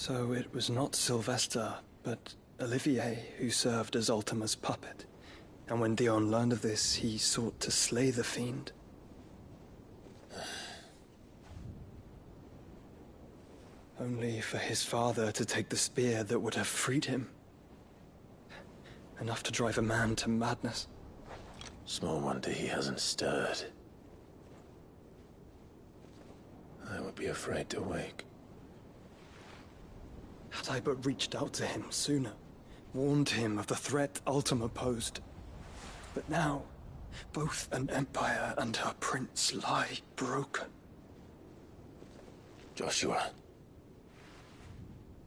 So it was not Sylvester, but Olivier who served as Ultima's puppet. And when Dion learned of this, he sought to slay the fiend. Only for his father to take the spear that would have freed him. Enough to drive a man to madness. Small wonder he hasn't stirred. I would be afraid to wake. Had I but reached out to him sooner, warned him of the threat Ultima posed. But now, both an empire and her prince lie broken. Joshua,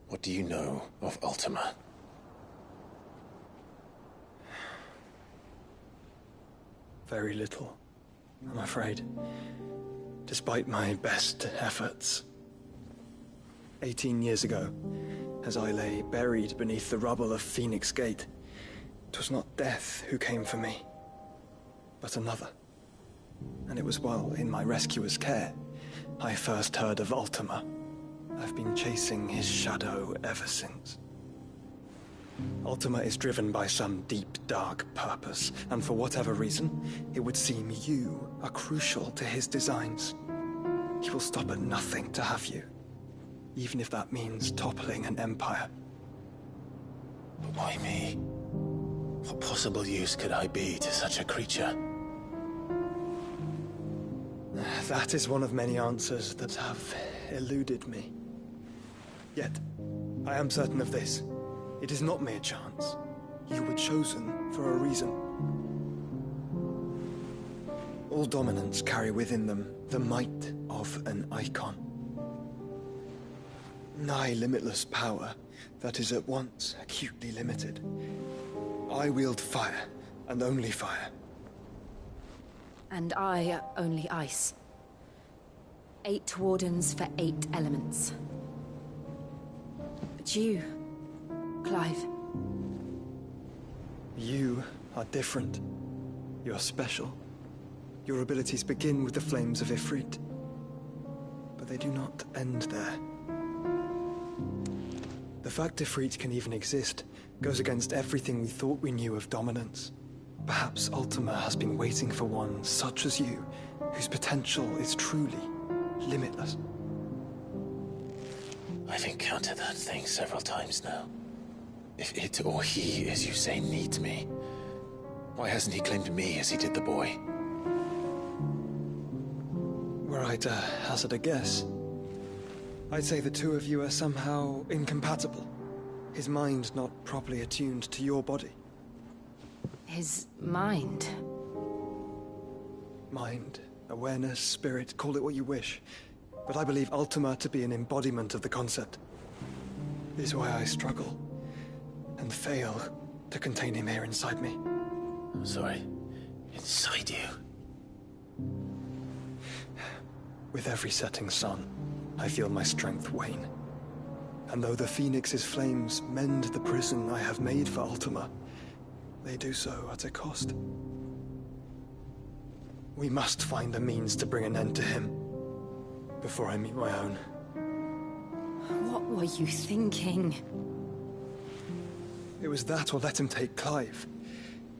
what do you know of Ultima? Very little, I'm afraid. Despite my best efforts. 18 years ago, as I lay buried beneath the rubble of Phoenix Gate, it was not death who came for me, but another. And it was while in my rescuer's care, I first heard of Ultima. I've been chasing his shadow ever since. Ultima is driven by some deep, dark purpose, and for whatever reason, it would seem you are crucial to his designs. He will stop at nothing to have you, even if that means toppling an empire. But why me? What possible use could I be to such a creature? That is one of many answers that have eluded me. Yet, I am certain of this. It is not mere chance. You were chosen for a reason. All dominants carry within them the might of an icon. Nigh limitless power that is at once acutely limited. I wield fire, and only fire. And I only ice. 8 wardens for 8 elements. But you, Clive. You are different. You're special. Your abilities begin with the flames of Ifrit. But they do not end there. The fact Ifrit can even exist goes against everything we thought we knew of dominance. Perhaps Ultima has been waiting for one such as you, whose potential is truly limitless. I've encountered that thing several times now. If it or he, as you say, needs me, why hasn't he claimed me as he did the boy? Were I to hazard a guess, I'd say the two of you are somehow incompatible. His mind not properly attuned to your body. His mind? Mind, awareness, spirit, call it what you wish. But I believe Ultima to be an embodiment of the concept. It is why I struggle and fail to contain him here inside me. I'm sorry. Inside you? With every setting sun, I feel my strength wane. And though the Phoenix's flames mend the prison I have made for Ultima, they do so at a cost. We must find a means to bring an end to him before I meet my own. What were you thinking? It was that or let him take Clive.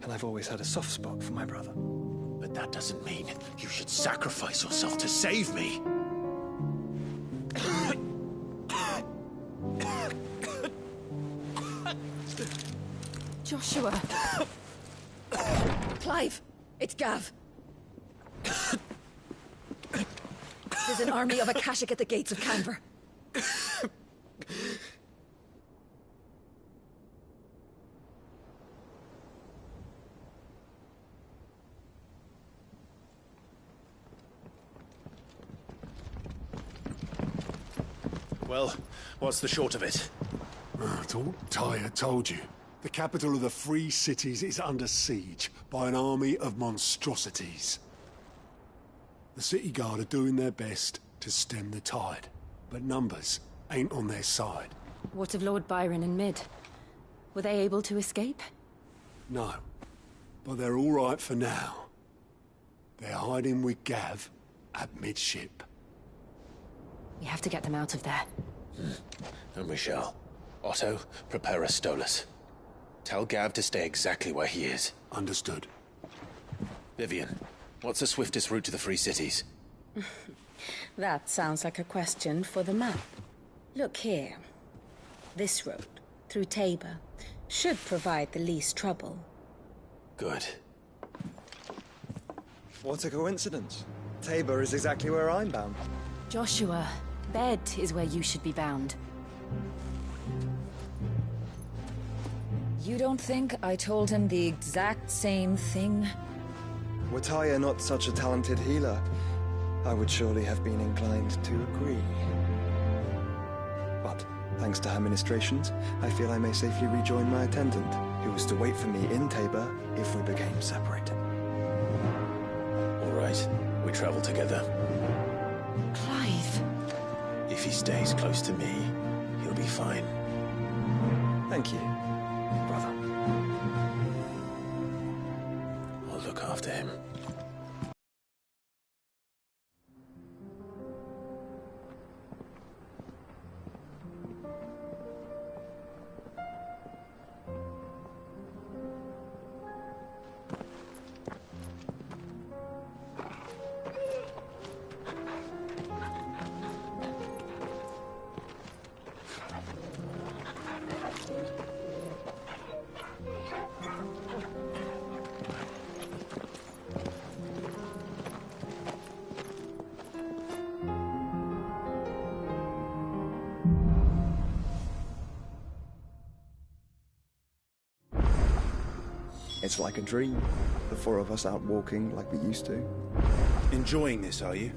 And I've always had a soft spot for my brother. But that doesn't mean you should sacrifice yourself to save me. Joshua. Clive, it's Gav. There's an army of Akashic at the gates of Canver. Well, what's the short of it? It's all Tyre told you. The capital of the Free Cities is under siege by an army of monstrosities. The city guard are doing their best to stem the tide, but numbers ain't on their side. What of Lord Byron and Mid? Were they able to escape? No, but they're all right for now. They're hiding with Gav at midship. We have to get them out of there. And we shall. Otto, prepare a Stolas. Tell Gav to stay exactly where he is. Understood. Vivian, what's the swiftest route to the Free Cities? That sounds like a question for the map. Look here. This road, through Tabor, should provide the least trouble. Good. What a coincidence. Tabor is exactly where I'm bound. Joshua, bed is where you should be bound. You don't think I told him the exact same thing? Were Tyre not such a talented healer, I would surely have been inclined to agree. But, thanks to her ministrations, I feel I may safely rejoin my attendant, who was to wait for me in Tabor if we became separate. All right, we travel together. Clive. If he stays close to me, he'll be fine. Thank you, brother. I'll look after him. It's like a dream. The four of us out walking like we used to. Enjoying this, are you?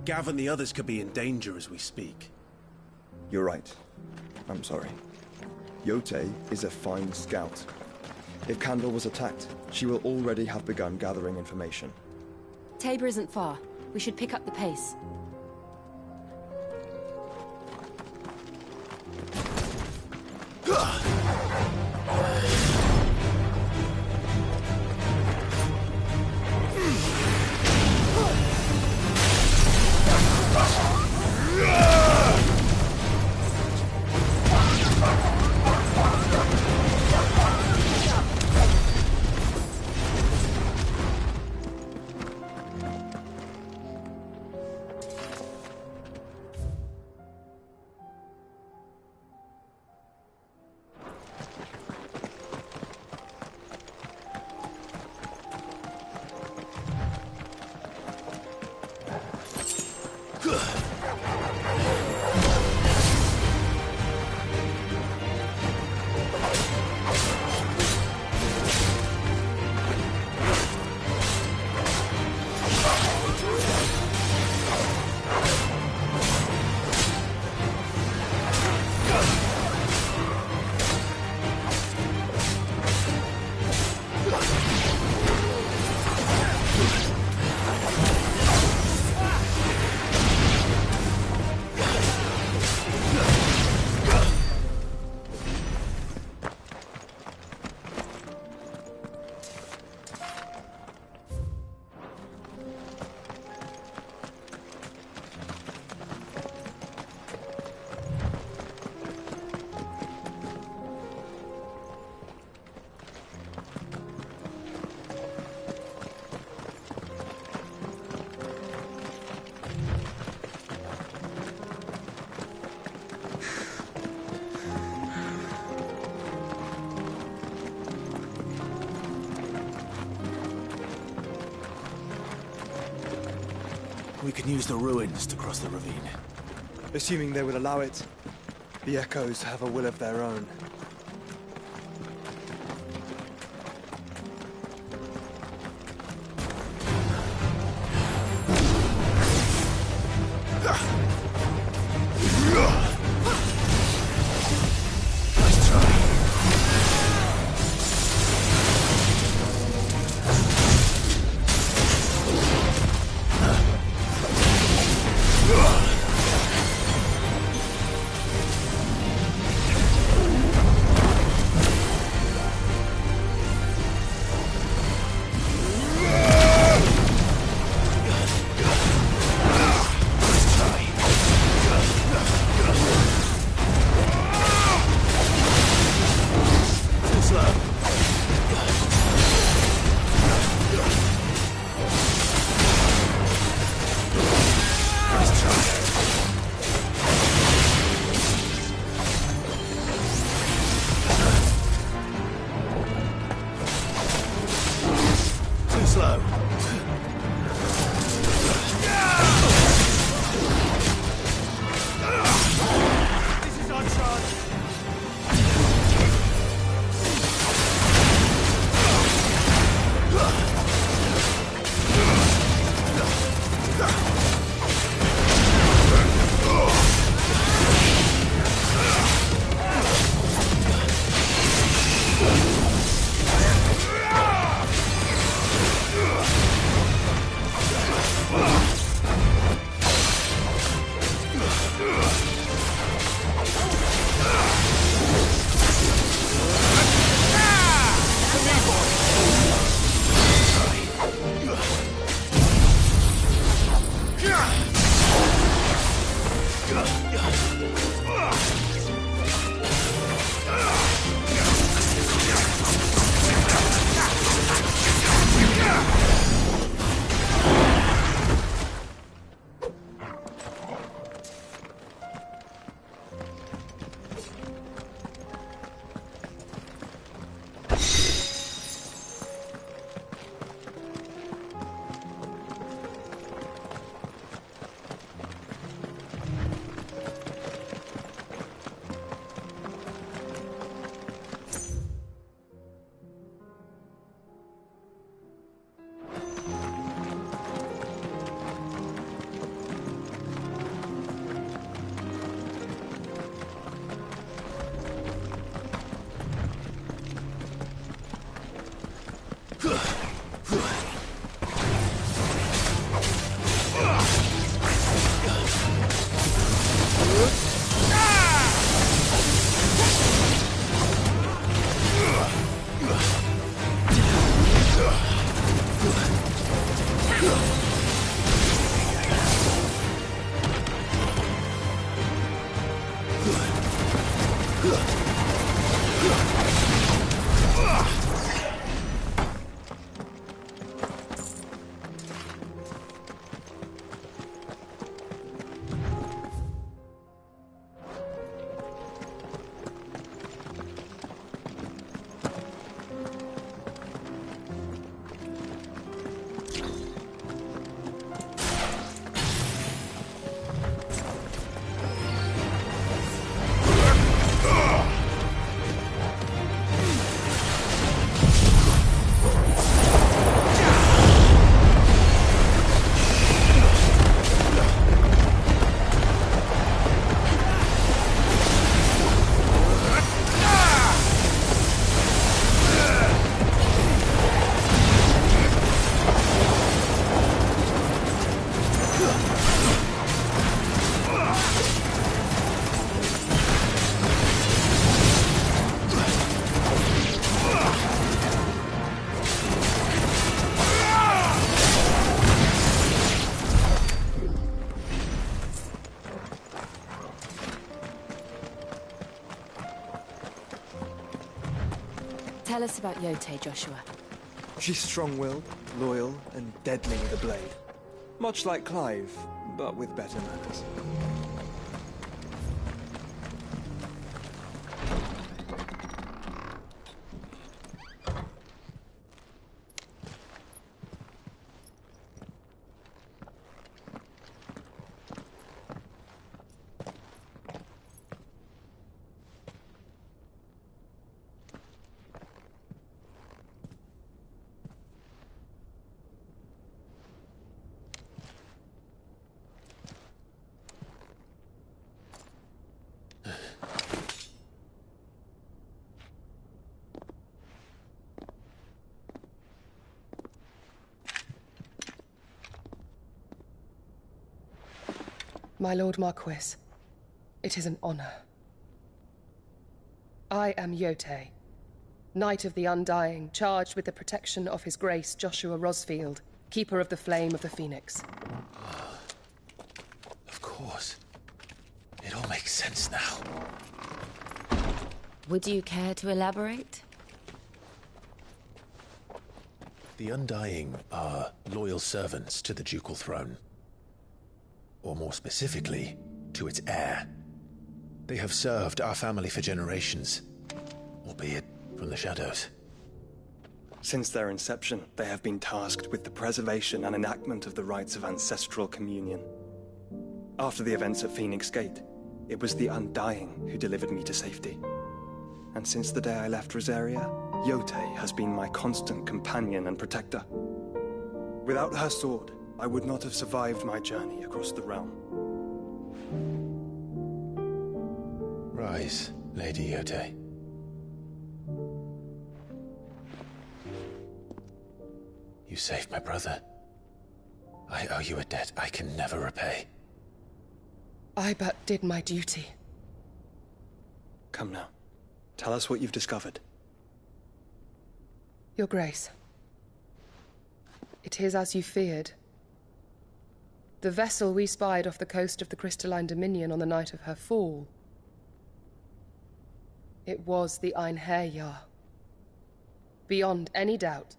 Gav and the others could be in danger as we speak. You're right. I'm sorry. Yote is a fine scout. If Kandor was attacked, she will already have begun gathering information. Tabor isn't far. We should pick up the pace. We can use the ruins to cross the ravine. Assuming they will allow it. The Echoes have a will of their own. slow. This is our chance. Tell us about Yote, Joshua. She's strong-willed, loyal, and deadly with a blade. Much like Clive, but with better manners. My Lord Marquis, it is an honor. I am Yote, Knight of the Undying, charged with the protection of His Grace Joshua Rosfield, Keeper of the Flame of the Phoenix. Of course. It all makes sense now. Would you care to elaborate? The Undying are loyal servants to the ducal throne. Or more specifically, to its heir. They have served our family for generations, albeit from the shadows. Since their inception, they have been tasked with the preservation and enactment of the rites of ancestral communion. After the events at Phoenix Gate, it was the Undying who delivered me to safety. And since the day I left Rosaria, Yotei has been my constant companion and protector. Without her sword, I would not have survived my journey across the realm. Rise, Lady Yotei. You saved my brother. I owe you a debt I can never repay. I but did my duty. Come now. Tell us what you've discovered. Your Grace. It is as you feared. The vessel we spied off the coast of the Crystalline Dominion on the night of her fall. It was the Einherjar. Beyond any doubt.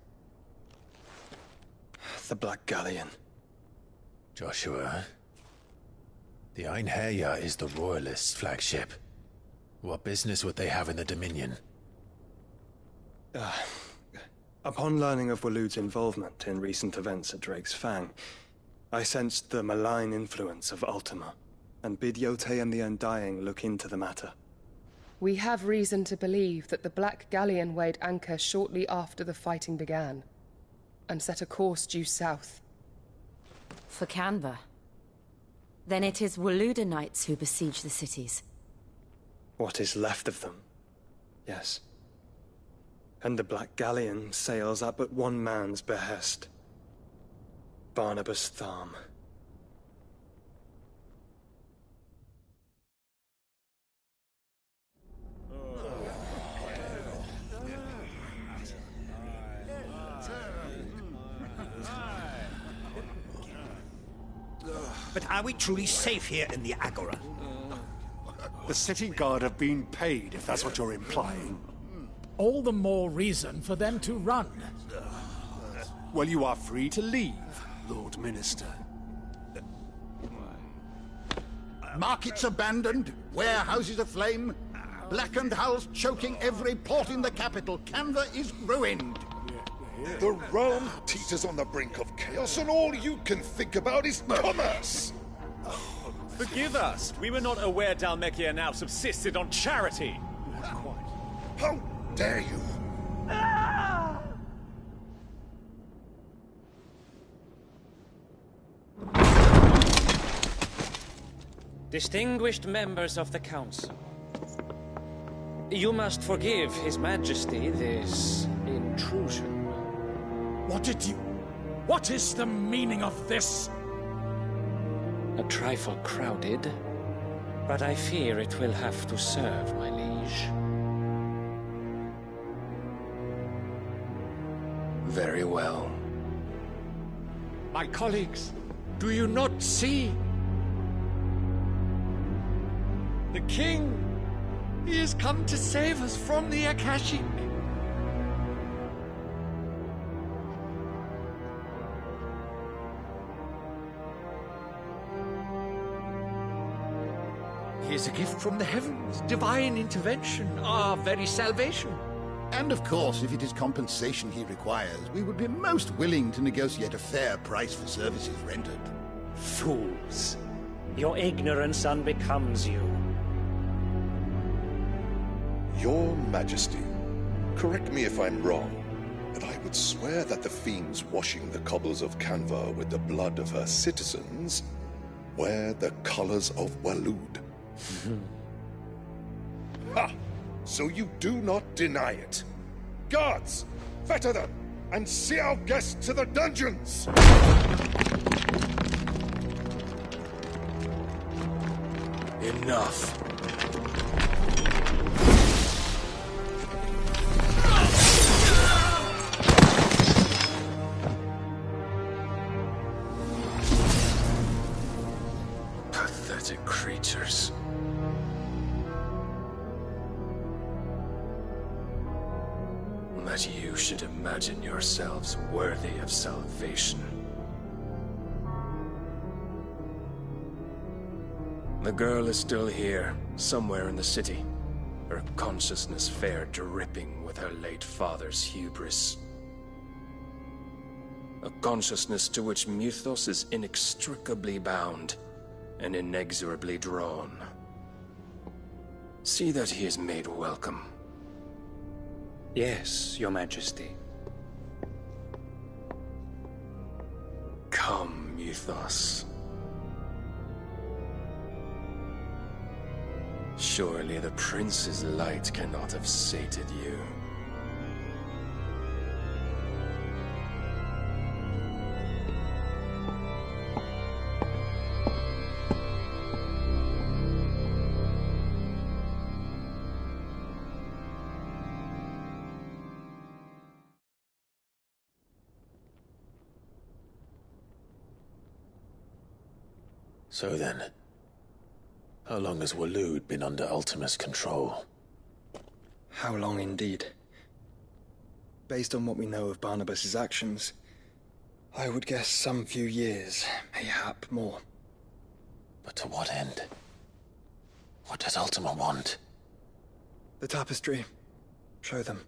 The Black Galleon. Joshua, the Einherjar is the Royalists' flagship. What business would they have in the Dominion? Upon learning of Waloed's involvement in recent events at Drake's Fang, I sensed the malign influence of Ultima, and bid Yotei and the Undying look into the matter. We have reason to believe that the Black Galleon weighed anchor shortly after the fighting began, and set a course due south. For Canva. Then it is Waloed Knights who besiege the cities. What is left of them, yes. And the Black Galleon sails at but one man's behest. Barnabas Tharm. But are we truly safe here in the Agora? The city guard have been paid, if that's what you're implying. All the more reason for them to run. Well, you are free to leave, Lord Minister. Markets abandoned, warehouses aflame, blackened hulls choking every port in the capital. Canva is ruined. The realm teeters on the brink of chaos, and all you can think about is commerce! Forgive us! We were not aware Dhalmekia now subsisted on charity! How dare you! Distinguished members of the Council, you must forgive His Majesty this intrusion. What is the meaning of this? A trifle crowded, but I fear it will have to serve, my liege. Very well. My colleagues, do you not see? The King! He has come to save us from the Akashic! He is a gift from the heavens, divine intervention, our very salvation. And of course, if it is compensation he requires, we would be most willing to negotiate a fair price for services rendered. Fools! Your ignorance unbecomes you. Your Majesty, correct me if I'm wrong, but I would swear that the fiends washing the cobbles of Canva with the blood of her citizens wear the colors of Waloed. Ha! So you do not deny it. Guards, fetter them, and see our guests to the dungeons! Enough. Pathetic creatures. That you should imagine yourselves worthy of salvation. The girl is still here, somewhere in the city. Her consciousness fair dripping with her late father's hubris. A consciousness to which Mythos is inextricably bound and inexorably drawn. See that he is made welcome. Yes, Your Majesty. Come, Mythos. Surely the Prince's light cannot have sated you. So then, how long has Waloed been under Ultima's control? How long indeed? Based on what we know of Barnabas's actions, I would guess some few years, mayhap more. But to what end? What does Ultima want? The tapestry. Show them.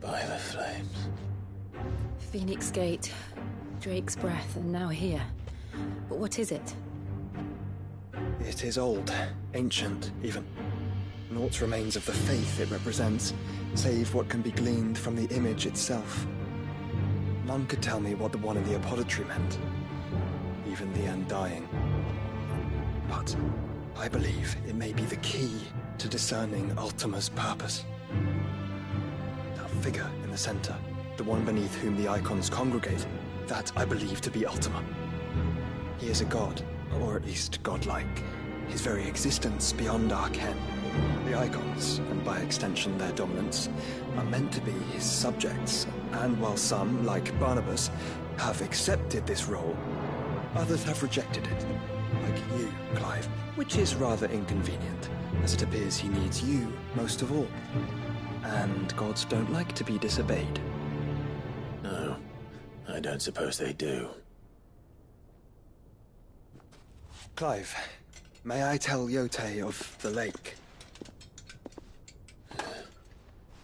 By the flames. Phoenix Gate, Drake's Breath, and now here. But what is it? It is old, ancient, even. Naught remains of the faith it represents, save what can be gleaned from the image itself. None could tell me what the one in the apothecary meant, even the Undying. But I believe it may be the key to discerning Ultima's purpose. That figure in the center, the one beneath whom the icons congregate, that I believe to be Ultima. He is a god, or at least godlike, his very existence beyond our ken. The icons, and by extension their dominance, are meant to be his subjects, and while some, like Barnabas, have accepted this role, others have rejected it, like you, Clive, which is rather inconvenient, as it appears he needs you most of all. And gods don't like to be disobeyed. No, I don't suppose they do. Clive, may I tell Yote of the lake?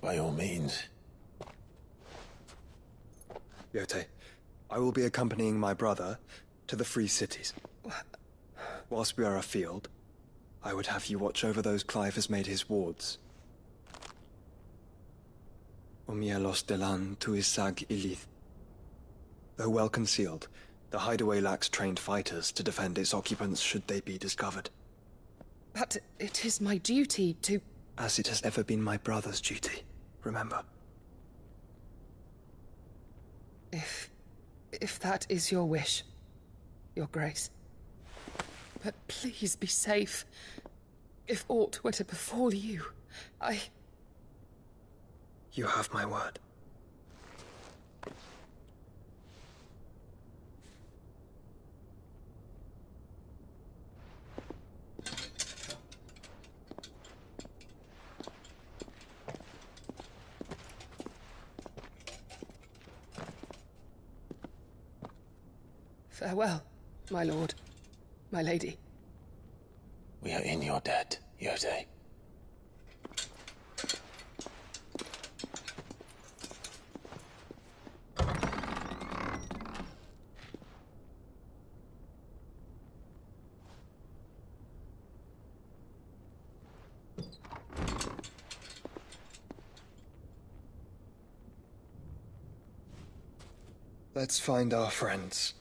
By all means. Yote, I will be accompanying my brother to the Free Cities. Whilst we are afield, I would have you watch over those Clive has made his wards. Umielos delan tuisag ilith. Though well concealed, the hideaway lacks trained fighters to defend its occupants should they be discovered. But it is my duty to... As it has ever been my brother's duty, remember. If that is your wish, Your Grace. But please be safe. If aught were to befall you, You have my word. Farewell, my lord, my lady. We are in your debt, Yote. Let's find our friends.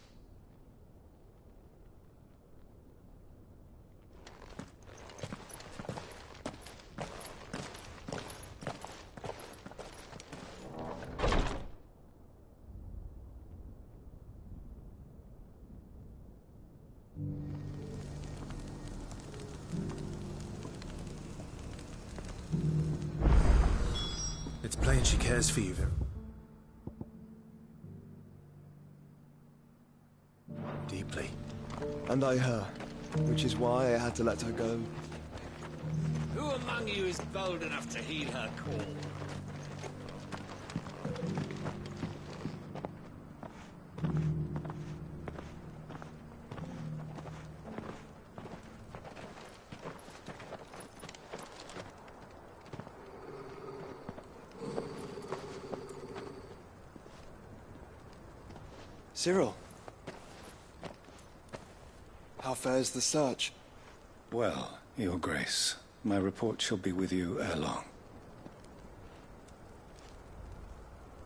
It's plain she cares for you. Deeply. And I her, which is why I had to let her go. Who am among you is bold enough to heed her call? Cyril. How fares the search? Well, Your Grace, my report shall be with you ere long.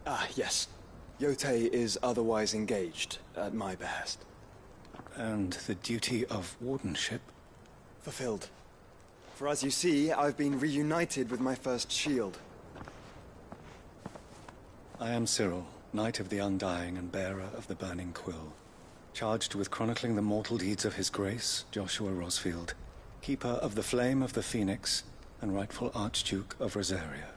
Ah, yes. Yotei is otherwise engaged, at my behest. And the duty of wardenship? Fulfilled. For as you see, I've been reunited with my first shield. I am Cyril, Knight of the Undying and bearer of the Burning Quill, charged with chronicling the mortal deeds of His Grace, Joshua Rosfield, Keeper of the Flame of the Phoenix, and rightful Archduke of Rosaria.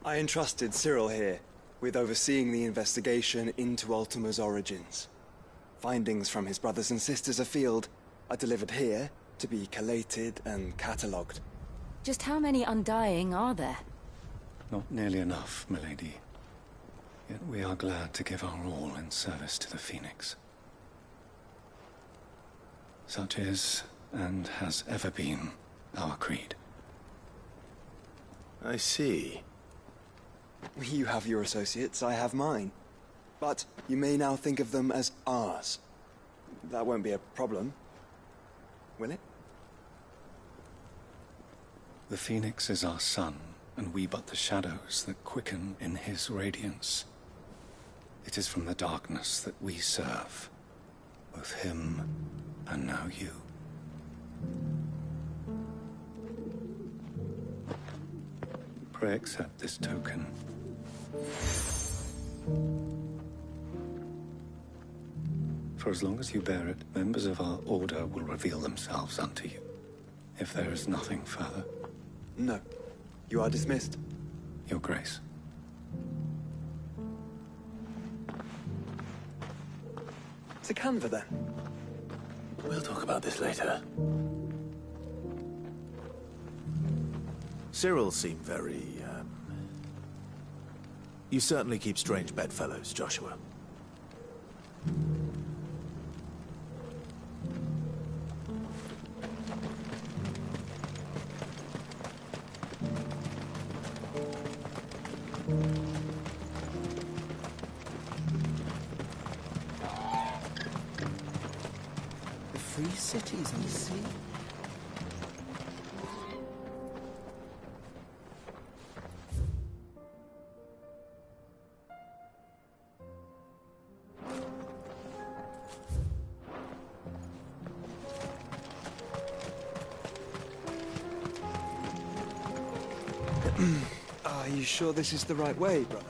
I entrusted Cyril here with overseeing the investigation into Ultima's origins. Findings from his brothers and sisters afield are delivered here to be collated and catalogued. Just how many Undying are there? Not nearly enough, milady. Yet we are glad to give our all in service to the Phoenix. Such is, and has ever been, our creed. I see. You have your associates, I have mine. But you may now think of them as ours. That won't be a problem, will it? The Phoenix is our sun, and we but the shadows that quicken in his radiance. It is from the darkness that we serve, both him and now you. Pray accept this token. For as long as you bear it, members of our order will reveal themselves unto you. If there is nothing further. No. You are dismissed. Your Grace. To Canva, then. We'll talk about this later. Cyril seemed very, You certainly keep strange bedfellows, Joshua. The free cities on the sea? Are you sure this is the right way, brother?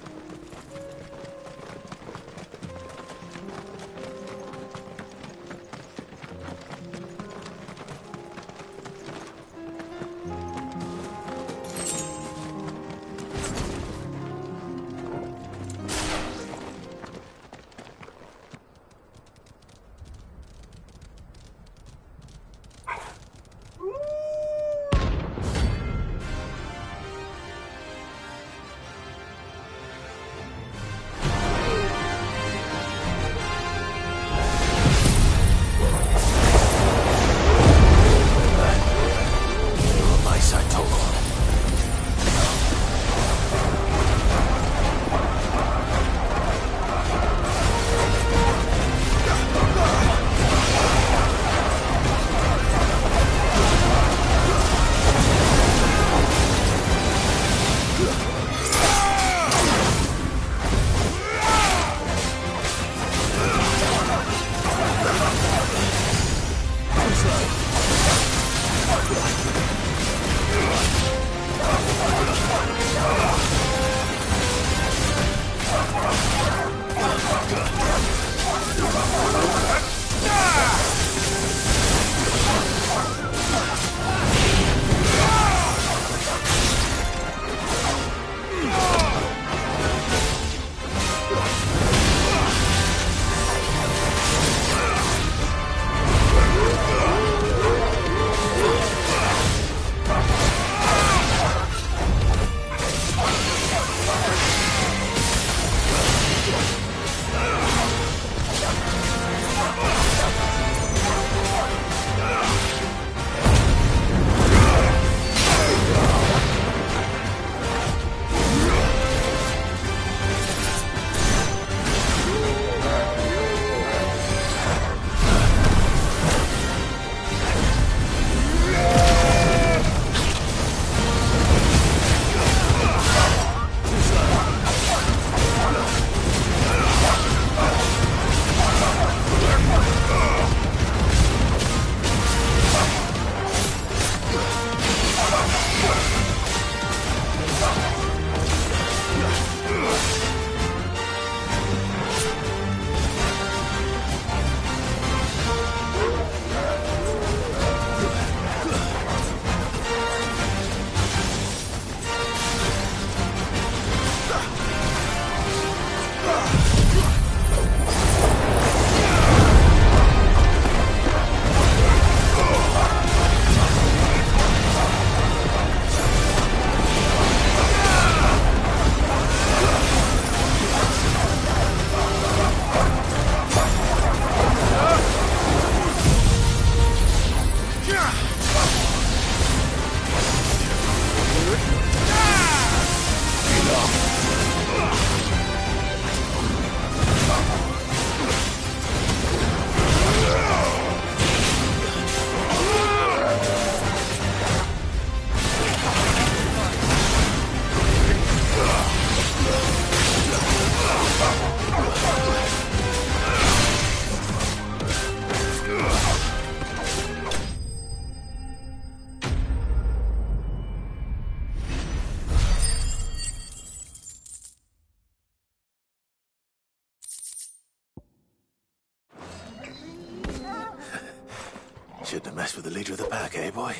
Shouldn't have messed with the leader of the pack, eh, boy?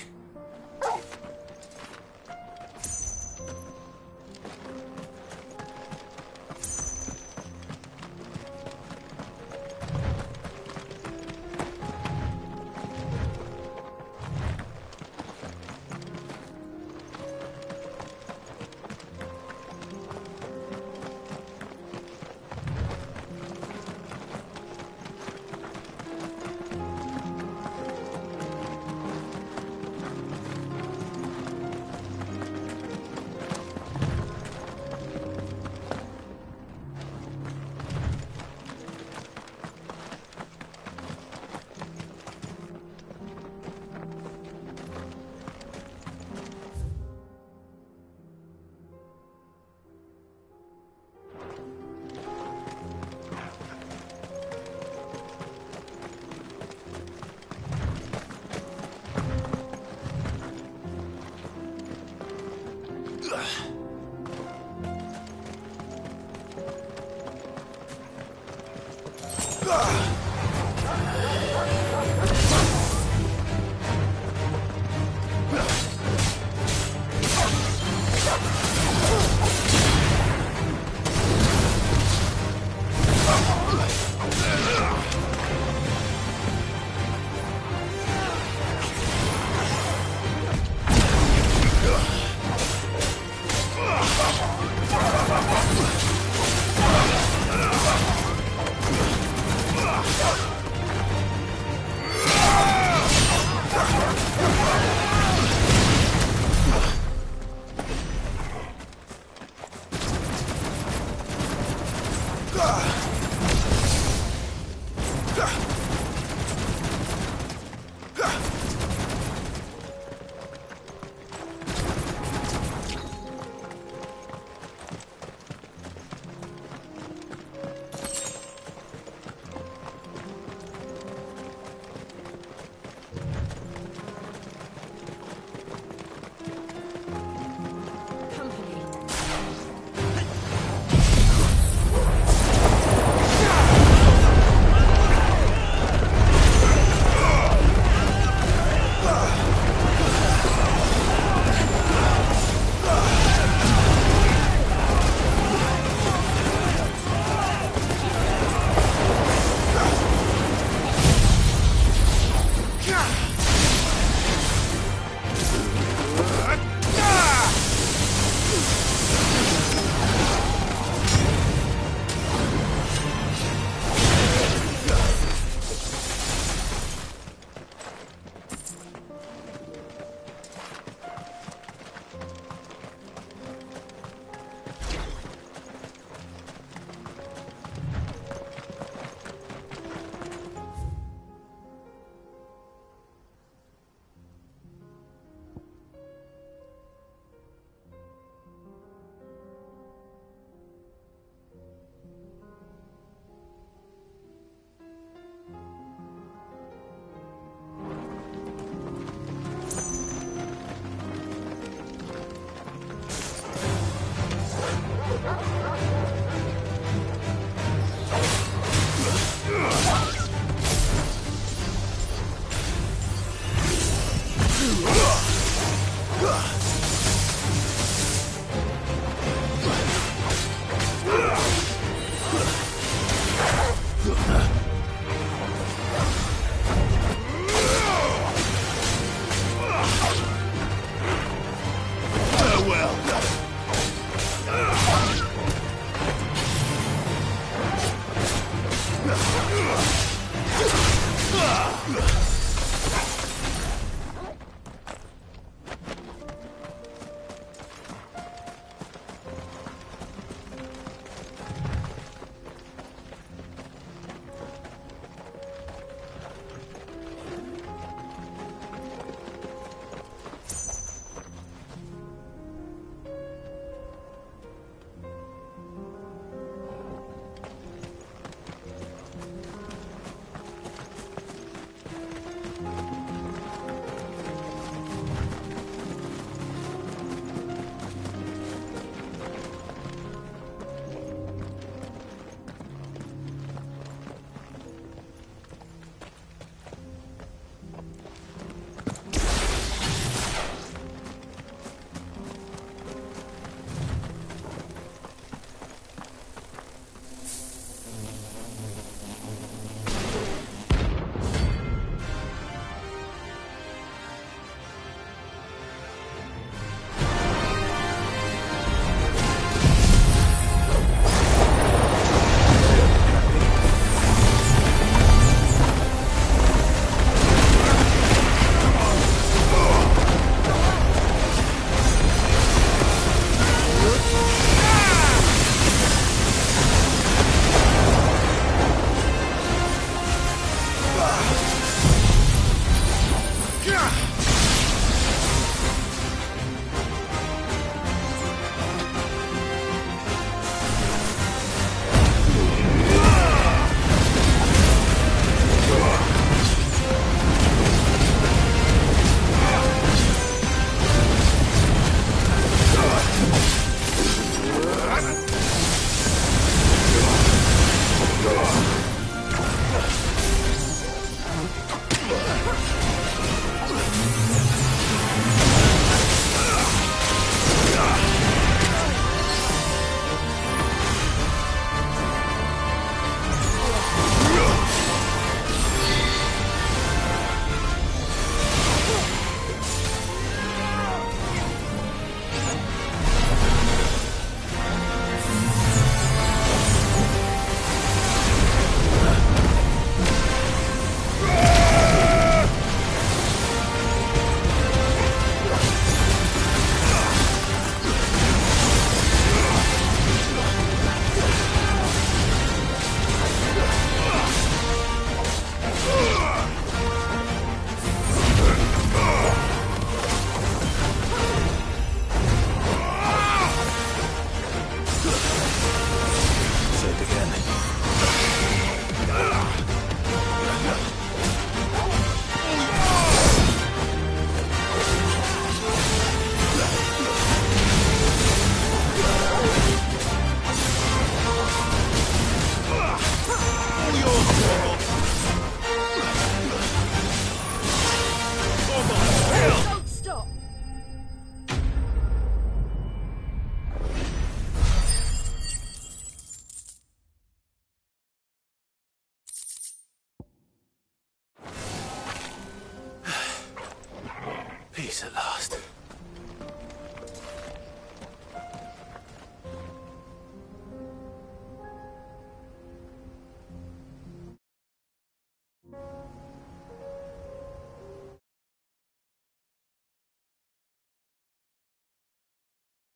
Peace at last.